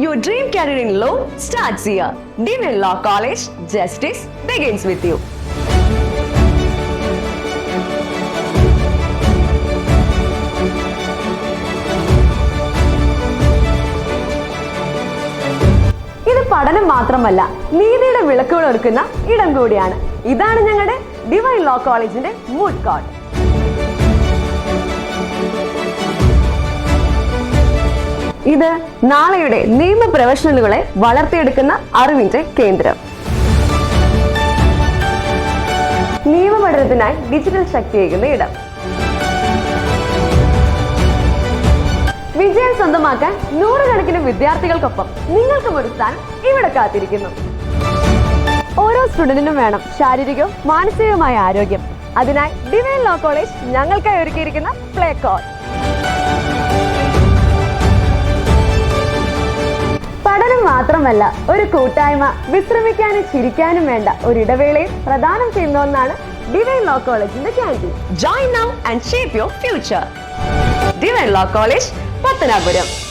Your dream career in law starts here. Divine Law College, justice begins with you. ഇത് പഠനം മാത്രമല്ല, നീതിയുടെ വിളക്കുകൾ ഒരുക്കുന്ന ഇടം കൂടിയാണ്. ഇതാണ് ഞങ്ങളുടെ ഡിവൈൻ ലോ കോളേജിന്റെ മൂഡ് കോർട്ട്. ഇത് നാളെയുടെ നിയമ പ്രൊഫഷണലുകളെ വളർത്തിയെടുക്കുന്ന അറിവിന്റെ കേന്ദ്രം. നിയമപഠനത്തിനായി ഡിജിറ്റൽ ശക്തിയേകുന്ന ഇടം. വിജയം സ്വന്തമാക്കാൻ നൂറുകണക്കിന് വിദ്യാർത്ഥികൾക്കൊപ്പം നിങ്ങൾക്കും ഒരു സ്ഥാനം ഇവിടെ കാത്തിരിക്കുന്നു. ഓരോ സ്റ്റുഡന്റിനും വേണം ശാരീരികവും മാനസികവുമായ ആരോഗ്യം. അതിനായി ഡിവൈൻ ലോ കോളേജ് ഞങ്ങൾക്കായി ഒരുക്കിയിരിക്കുന്ന പ്ലേ കോർട്ട്. പഠനം മാത്രമല്ല, ഒരു കൂട്ടായ്മ, വിശ്രമിക്കാനും ചിരിക്കാനും വേണ്ട ഒരിടവേളയും പ്രദാനം ചെയ്യുന്ന ഒന്നാണ് ഡിവൈൻ ലോ കോളേജിന്റെ canteen. Join now and shape your future. Divine law college, Pathanapuram.